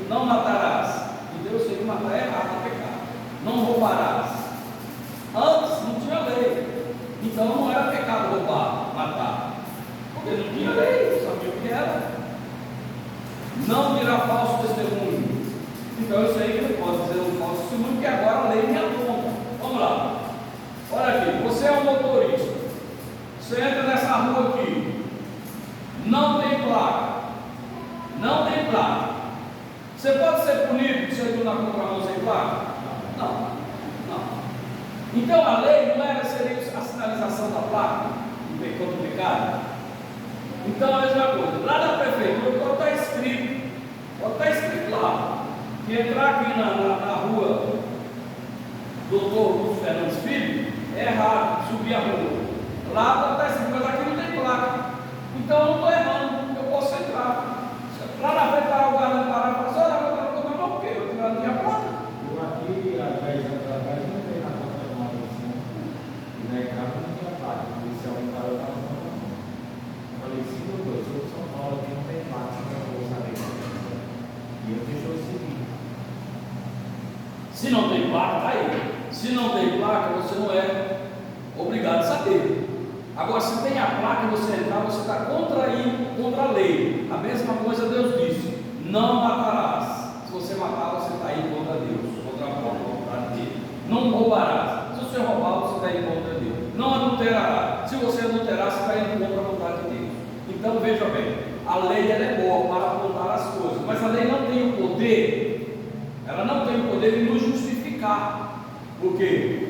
Não matarás. E Deus sei que matar é errado, é pecado. Não roubarás. Antes não tinha lei. Então não era pecado roubar, matar. Porque não tinha lei, eu sabia o que era. Não dirá falso testemunho. Então eu sei que não posso dizer um falso testemunho, porque agora a lei me aponta. Vamos lá. Olha aqui, você é um motorista. Você entra nessa rua aqui. Não tem placa. Não tem placa. Você pode ser punido se você andar com a mão sem placa? Não, não. Então a lei não era, seria a sinalização da placa contra o pecado? Então a mesma coisa, lá na prefeitura pode estar escrito lá, que entrar aqui na rua Doutor Lúcio Fernandes Filho é errado, subir a rua. Lá pode estar escrito, mas aqui não tem placa. Então eu não estou errando, eu posso entrar. Lá na frente parar o guarda e parar e falar assim, olha, eu estou com a mão, porque eu não tinha placa. Eu aqui, há 10 anos atrás, não entrei na conta de uma assim, e na entrada não tinha placa, o policial me parou e estava falando. Eu falei, sim, doutor, eu sou de São Paulo, aqui não tem placa, não vou saber. E eu deixou eu seguir. Se não tem placa, está aí. Se não tem placa, você não é obrigado a saber. Agora, se tem a placa e você entrar, você está contra a lei. A mesma coisa Deus disse: não matarás. Se você matar, você está indo contra Deus, contra a vontade dele. Não roubarás. Se você roubar, você está indo contra Deus. Não adulterarás. Se você adulterar, você está indo contra a vontade de Deus. Então veja bem, a lei ela é boa para apontar as coisas, mas a lei não tem o poder, ela não tem o poder de nos justificar. Por quê?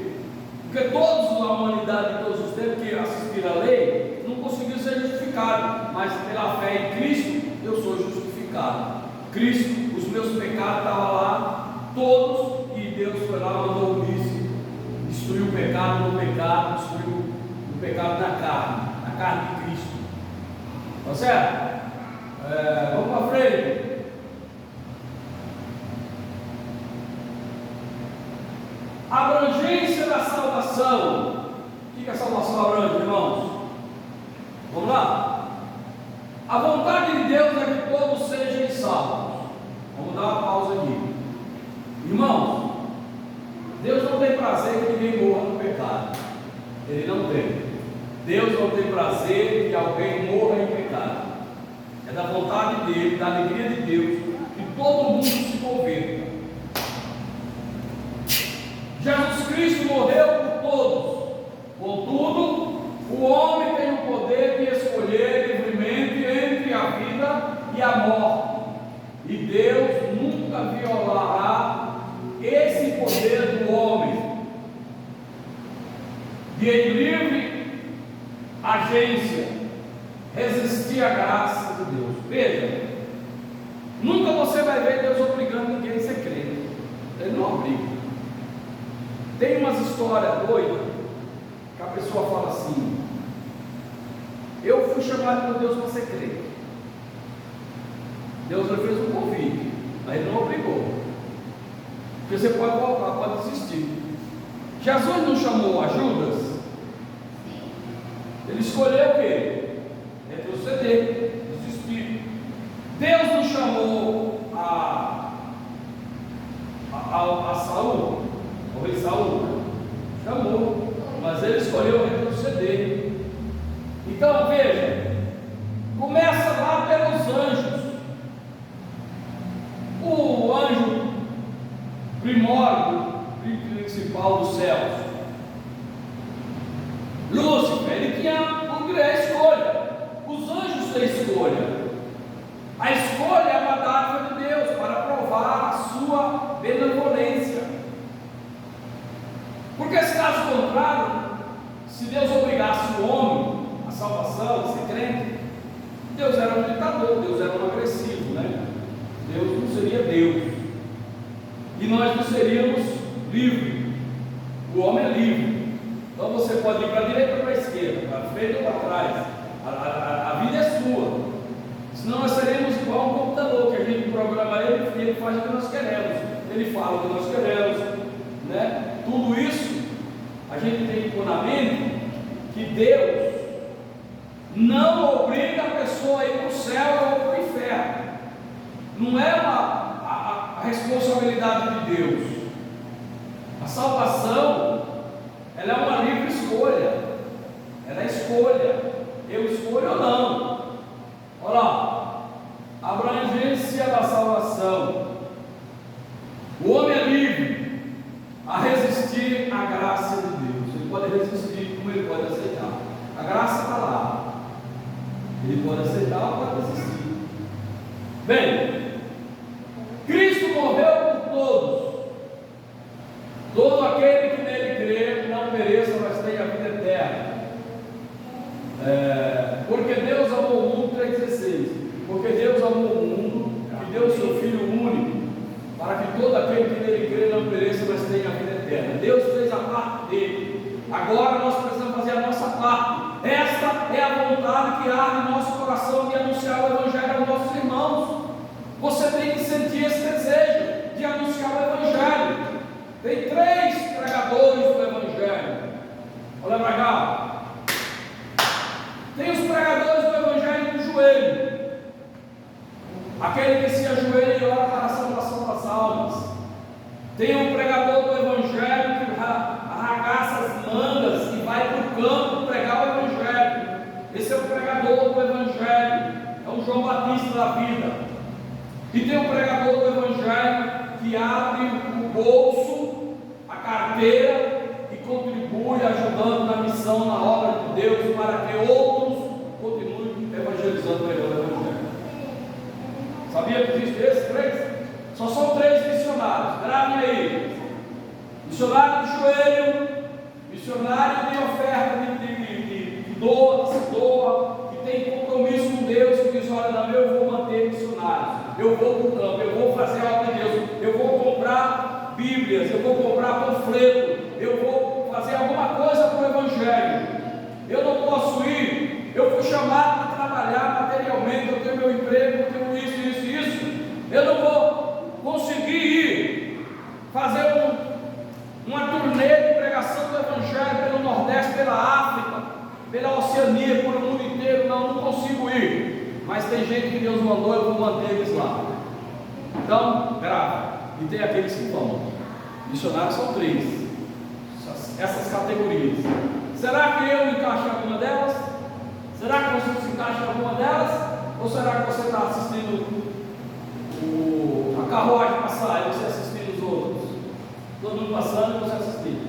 Porque todos na humanidade de todos os tempos que assistiram à lei não conseguiram ser justificados, mas pela fé em Cristo eu sou justificado. Cristo, os meus pecados estavam lá, todos, e Deus foi lá, mandou o míssil, destruiu o pecado no pecado, destruiu o pecado na carne de Cristo. Tá certo? Vamos para frente. Abrangência da salvação. O que a salvação abrange, irmãos? Vamos lá? A vontade de Deus é que todos sejam salvos. Vamos dar uma pausa aqui. Irmãos, Deus não tem prazer que ninguém morra no pecado. Ele não tem. Deus não tem prazer que alguém morra em pecado. É da vontade dele, da alegria de Deus, que todo mundo se converta. Jesus Cristo morreu por todos. Contudo, o homem tem o poder de escolher livremente entre a vida e a morte. E Deus nunca violará esse poder do homem. De livre agência, resistir à graça de Deus. Veja, nunca você vai ver Deus obrigando ninguém a ser crente. Ele não obriga. Tem umas histórias doidas que a pessoa fala assim: eu fui chamado por Deus para ser crente. Deus lhe fez um convite, mas ele não obrigou. Porque você pode voltar, pode desistir. Jesus não chamou a Judas? Ele escolheu o quê? Retroceder, desistir. Deus não chamou a Saul? O rei Saul chamou, mas ele escolheu retroceder. Então veja, começa lá pelos anjos. O anjo primórdio, principal dos céus, Lúcifer, ele tinha a escolha. Os anjos têm escolha. A escolha é uma dádiva de Deus para provar a sua benevolência. Porque se caso contrário, se Deus obrigasse o homem à salvação, a ser crente, Deus era um ditador, Deus era um agressivo, né? Deus não seria Deus. E nós não seríamos livres. O homem é livre. Então você pode ir para a direita ou para a esquerda, para frente ou para trás. A vida é sua. Senão nós seremos igual a um computador, que a gente programa ele e ele faz o que nós queremos. Ele fala o que nós queremos, né? Tudo isso a gente tem que pôr na mente que Deus não obriga a pessoa a ir para o céu ou para o inferno. Não é a responsabilidade de Deus. A salvação, ela é uma livre escolha. Ela é escolha. Eu escolho ou não. Olha lá, abrangência da salvação. O homem é livre a resistir à graça de Deus. Ele pode resistir, como ele pode aceitar. A graça está lá. Ele pode aceitar ou pode resistir. Bem, Cristo amou o mundo, que deu o seu Filho único, para que todo aquele que nele crê não pereça, mas tenha a vida eterna. Deus fez a parte dele. Agora nós precisamos fazer a nossa parte. Esta é a vontade que arde em nosso coração de anunciar o Evangelho aos nossos irmãos. Você tem que sentir esse desejo de anunciar o Evangelho. Tem 3 pregadores do Evangelho. Olha para cá. Tem os pregadores do Evangelho do joelho. Aquele que se ajoelha e ora para a salvação das almas. Tem um pregador do Evangelho que arregaça as mangas e vai para o campo pregar o Evangelho. Esse é o pregador do Evangelho. É o João Batista da vida. E tem um pregador do Evangelho que abre o bolso, a carteira e contribui ajudando na missão, na obra de Deus, para que outros continuem evangelizando o Evangelho. Sabia que existe esses 3? Só são 3 missionários. Gravem aí: missionário de joelho, missionário de oferta, que doa, que se doa, que tem compromisso com Deus, que diz: olha, não, eu vou manter missionários, eu vou para o campo, eu vou fazer a obra de Deus, eu vou comprar Bíblias, eu vou comprar panfleto, eu vou fazer alguma coisa para o Evangelho. Eu não posso ir, eu fui chamado para trabalhar materialmente, eu tenho meu emprego, eu tenho isso. Eu não vou conseguir ir fazer uma turnê de pregação do Evangelho pelo Nordeste, pela África, pela Oceania, pelo mundo inteiro. Não consigo ir. Mas tem gente que Deus mandou, eu vou manter eles lá. Então, grave. E tem aqueles que vão. Missionários são 3. Essas categorias. Será que eu encaixo em alguma delas? Será que você se encaixa em alguma delas? Ou será que você está assistindo a carruagem passar e você assistindo os outros? Todo mundo passando e você assistindo.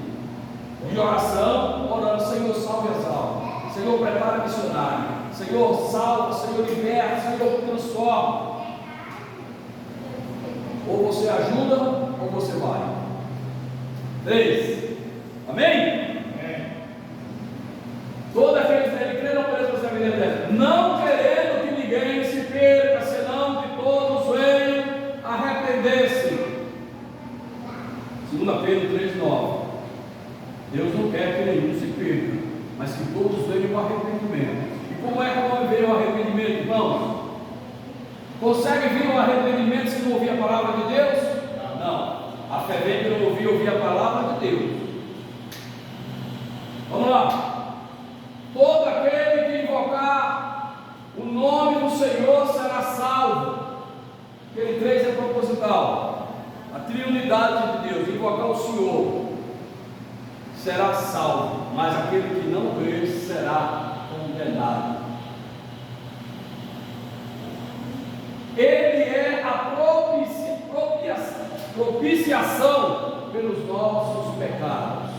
De oração, orando: Senhor, salve as almas. Senhor, prepara missionário. Senhor, salva. Senhor, liberta. Senhor, transforma. Ou você ajuda, ou você vai. 3. Amém? Todo aquele que nele crê não pereça, mas tenha a vida eterna. Não querendo que ninguém se perca, senão que todos venham arrepender-se. 2 Pedro 3,9. Deus não quer que nenhum se perca, mas que todos venham ao arrependimento. E como é que pode vir o arrependimento, irmãos? Consegue vir o arrependimento se não ouvir a palavra de Deus? Não. A fé vem pelo ouvir a palavra de Deus. Vamos lá. Todo aquele que invocar o nome do Senhor será salvo. Aquele 3 é proposital. A triunidade de Deus: invocar o Senhor será salvo, mas aquele que não crê será condenado. Ele é a propiciação pelos nossos pecados,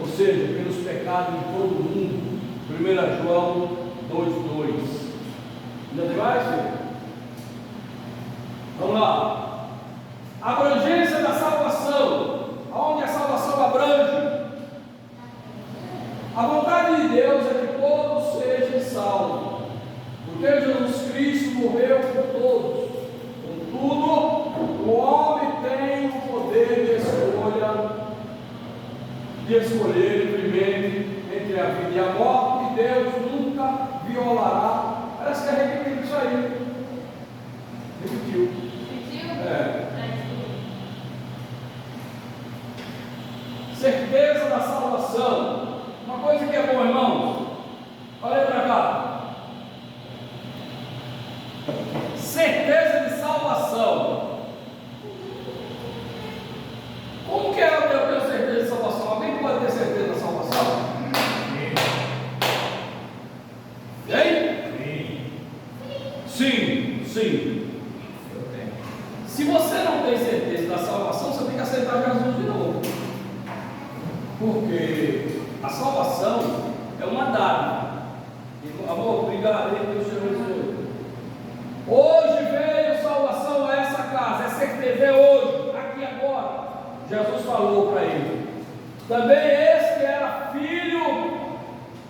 ou seja, pelos pecados de todo mundo. 1 João 2,2. Ainda tem mais, filho? Vamos lá. Abrangência da salvação. Aonde a salvação abrange? A vontade de Deus é que todos sejam salvos, porque Jesus Cristo morreu por todos. Contudo, o homem tem o poder de escolher livremente entre a vida e a morte, e Deus nunca violará. Parece que é repetido isso aí. Repetiu. Certeza da salvação. Uma coisa que é bom, irmãos. Olha para cá. Certeza de salvação. Como que é eu ter certeza de salvação? Alguém pode ter certeza da salvação? Hein? Sim. Se você não tem certeza da salvação, você tem que aceitar Jesus de novo. Porque a salvação é uma dádiva. Amor, obrigado aí pelo Senhor Jesus. Hoje veio salvação a essa casa. É certeza, é hoje, aqui agora. Jesus falou para ele. Também esse que era filho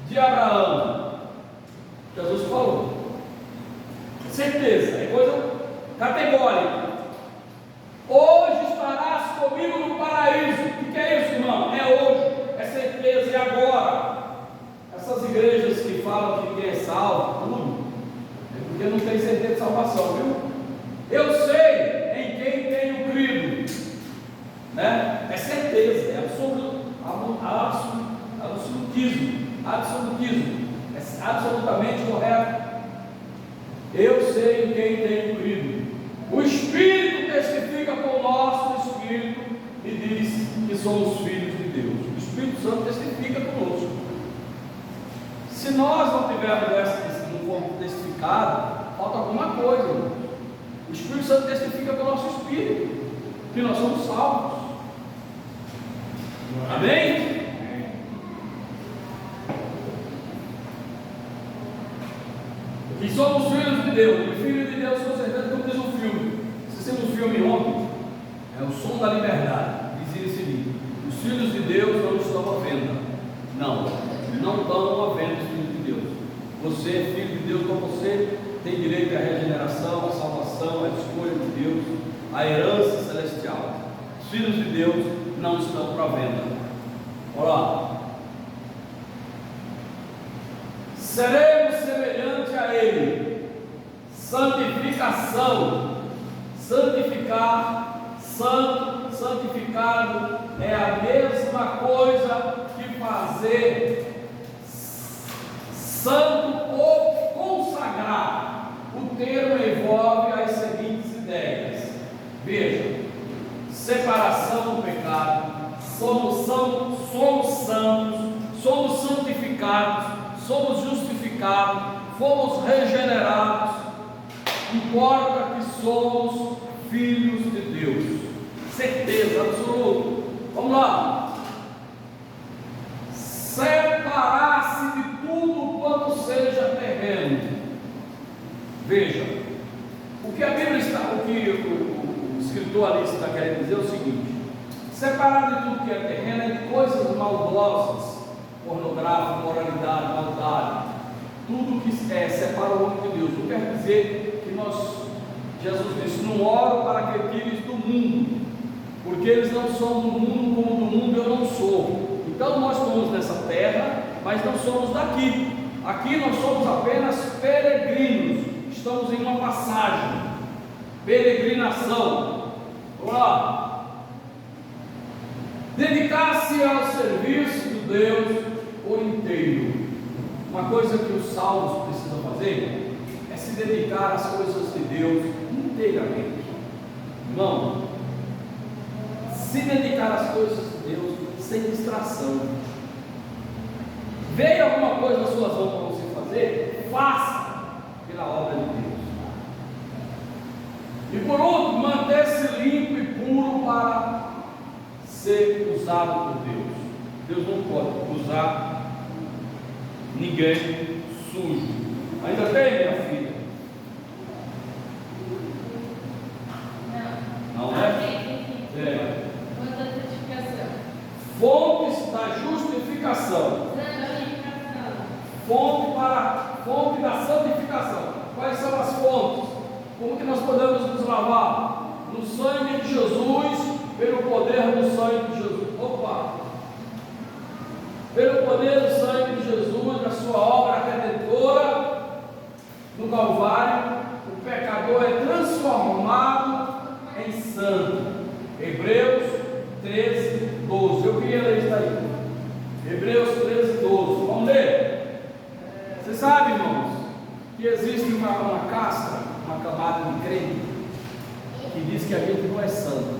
de Abraão. Jesus falou. Certeza. coisa categórica. Hoje estarás comigo no paraíso. O que é isso, irmão? É hoje, é certeza, é agora. Essas igrejas que falam que quem é salvo, tudo, é porque não tem certeza de salvação, viu? Eu sei em quem tenho crido, né? É certeza, é absolutismo, é absolutamente correto. Eu sei em quem tenho crido. O Espírito testifica com o nosso Espírito e diz que somos filhos de Deus. O Espírito Santo testifica conosco. Se nós não tivermos não formos testificados, falta alguma coisa, irmão. O Espírito Santo testifica com o nosso Espírito que nós somos salvos. Amém? Que somos filhos de Deus. E filho de Deus, com certeza, como diz o filme. Assistimos um filme ontem, é o Som da Liberdade. Dizia o seguinte: os filhos de Deus não estão à venda. Não estão à venda os filhos de Deus. Você é filho de Deus, então você tem direito à regeneração, à salvação, à escolha de Deus, à herança celestial. Os filhos de Deus não estão para venda. Olha lá. Seremos semelhante a Ele. Santificação. Santificar, santo, santificado é a mesma coisa que fazer santo ou consagrar. O termo envolve as seguintes ideias. Veja: separação do pecado, somos santos, somos santificados, somos justificados, fomos regenerados. Importa que somos filhos de Deus. Certeza absoluta. Vamos lá. Separar-se de tudo quanto seja terreno. Veja, o que a Bíblia está, o que o escritor ali está querendo dizer é o seguinte: separar de tudo que é terreno é de coisas maldosas, pornográfico, moralidade, maldade. Tudo que separa o homem de Deus. Não quer dizer que Jesus disse: não oro para que tires do mundo, porque eles não são do mundo, como do mundo eu não sou. Então nós estamos nessa terra, mas não somos daqui. Aqui nós somos apenas peregrinos, estamos em uma passagem, peregrinação. Vamos lá. Dedicar-se ao serviço de Deus por inteiro. Uma coisa que os salvos precisam fazer é se dedicar às coisas de Deus inteiramente. Irmão, se dedicar às coisas de Deus sem distração. Veio alguma coisa nas suas mãos para você fazer, faça pela obra de Deus. E por último, manter-se limpo e puro para ser usado por Deus. Deus não pode usar ninguém sujo. Ainda tem, minha filha? Não é? É. Quanto à santificação? Fontes da justificação. Fonte da santificação. Quais são as fontes? Como que nós podemos nos lavar? No sangue de Jesus, pelo poder do sangue de Jesus. Pelo poder do sangue de Jesus, da sua obra redentora no Calvário, o pecador é transformado em santo. Hebreus 13, 12. Eu queria ler isso aí. Hebreus 13, 12. Vamos ler? Você sabe, irmãos, que existe uma casca, uma camada de crente que diz que a gente não é santo.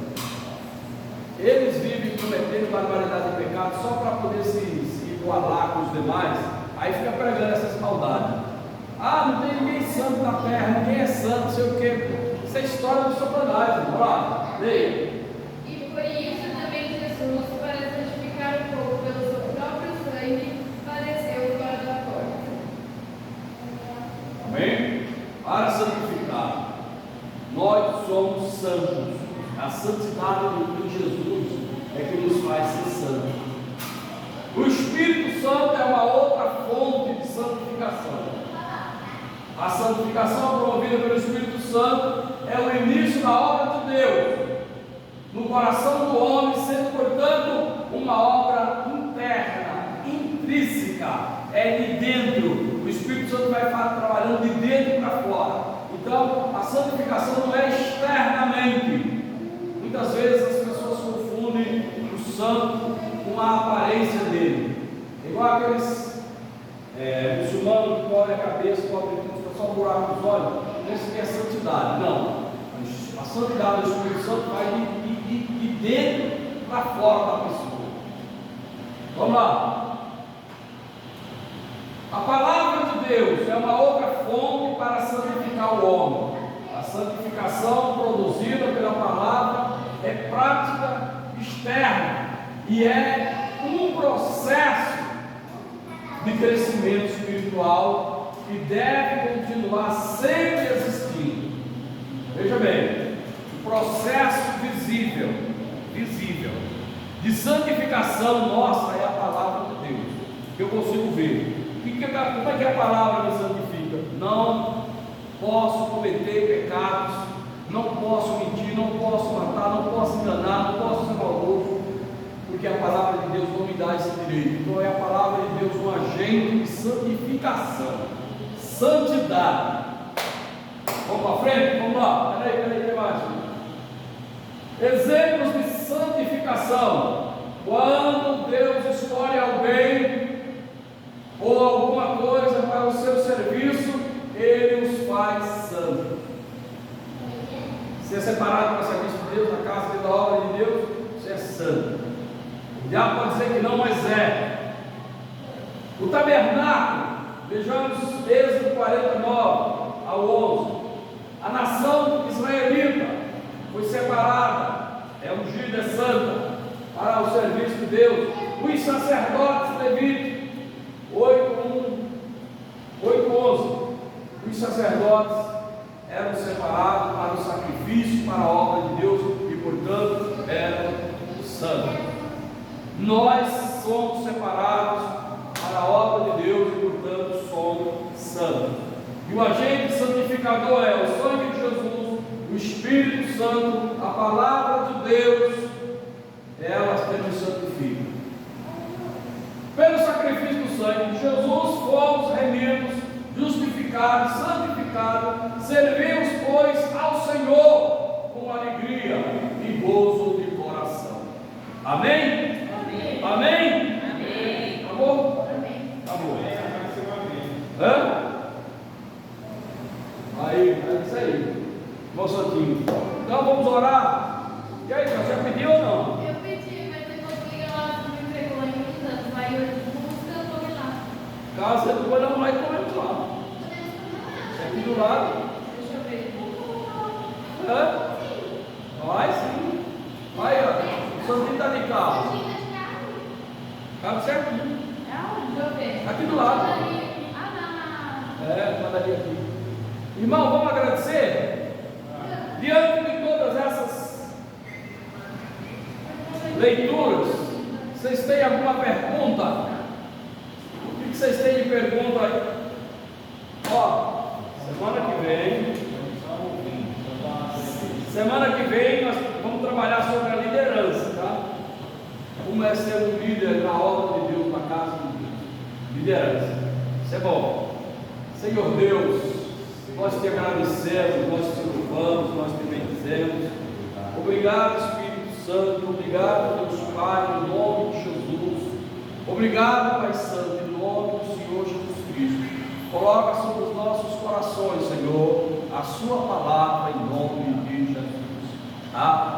Eles vivem cometendo barbaridade de pecado só para poder se igualar com os demais. Aí fica pregando essas maldades. Não tem ninguém santo na terra, ninguém é santo, não sei o que. Isso é história do Satanás. Vamos lá, leia. E por isso também Jesus, para santificar o povo pelo seu próprio sangue, padeceu fora da porta. Amém? Para santificar, nós somos santos. A santidade de Jesus é que nos faz ser santos. O Espírito Santo é uma outra fonte de santificação. A santificação promovida pelo Espírito Santo é o início da obra de Deus no coração do homem, sendo, portanto, uma obra interna, intrínseca, é de dentro. O Espírito Santo vai trabalhando de dentro para fora. Então, a santificação não é externamente. Muitas vezes as pessoas confundem o santo com a aparência dele. É igual aqueles muçulmanos que cobrem a cabeça, cobrem tudo, só um buraco nos olhos. Isso que é santidade. Não. A santidade do Espírito Santo vai de dentro para fora da pessoa. Vamos lá. A palavra de Deus é uma outra fonte para santificar o homem. A santificação produzida pela palavra é prática externa e é um processo de crescimento espiritual que deve continuar sempre existindo. Veja bem, o processo visível de santificação nossa é a palavra de Deus. Eu consigo ver. Como é que a palavra me santifica? Não posso cometer pecados, não posso mentir, não posso matar, não posso enganar, não posso ser maldoso, porque a palavra de Deus não me dá esse direito. Então é a palavra de Deus um agente de santificação, santidade. Vamos para frente? Vamos lá. Peraí, tem mais. Exemplos de santificação. Quando Deus escolhe alguém ou alguma coisa para o seu serviço, Ele os faz santos. Você é separado para o serviço de Deus, na casa da obra de Deus, você é santo. O diabo pode dizer que não, mas é. O tabernáculo, vejamos Êxodo 49 ao 11. A nação israelita foi separada, é ungida, é santa, para o serviço de Deus. Os sacerdotes levíticos, 8:11. Os sacerdotes eram separados para o sacrifício, para a obra de Deus e, portanto, eram santos. Nós somos separados para a obra de Deus e, portanto, somos santos. E o agente santificador é o sangue de Jesus, o Espírito Santo, a palavra de Deus, elas que nos santificam. Pelo sacrifício do sangue de Jesus, fomos remidos, justificados, santificados, servimos, pois, ao Senhor com alegria e gozo de coração. Amém? Amém. Amém? Amém. Amor? Amém. Amor. Hã? Aí, é isso aí, irmão Santinho. Então vamos orar. E aí, você pediu ou não? Eu pedi, mas depois que ela me pegou em muitos anos, vai hoje busca, eu vou lá. Caso você não vai dar mais, comemos lá. É aqui do lado. Deixa eu ver. Hã? Vai sim. Vai, ó. O Santinho está de carro. Carro certinho. Deixa eu ver. Aqui do lado. Padaria aqui. Irmão, vamos agradecer? Diante de todas essas leituras, vocês têm alguma pergunta? O que vocês têm de pergunta aí? Ó, semana que vem nós vamos trabalhar sobre a liderança, tá? Como é ser um líder na obra de Deus, na casa de Deus. Liderança, isso é bom. Senhor Deus, nós te agradecemos, nós te louvamos, nós te bendizemos. Obrigado, Espírito Santo, obrigado, Deus Pai, em nome de Jesus. Obrigado, Pai Santo, em nome do Senhor Jesus Cristo. Coloca sobre os nossos corações, Senhor, a sua palavra em nome de Jesus. Tá?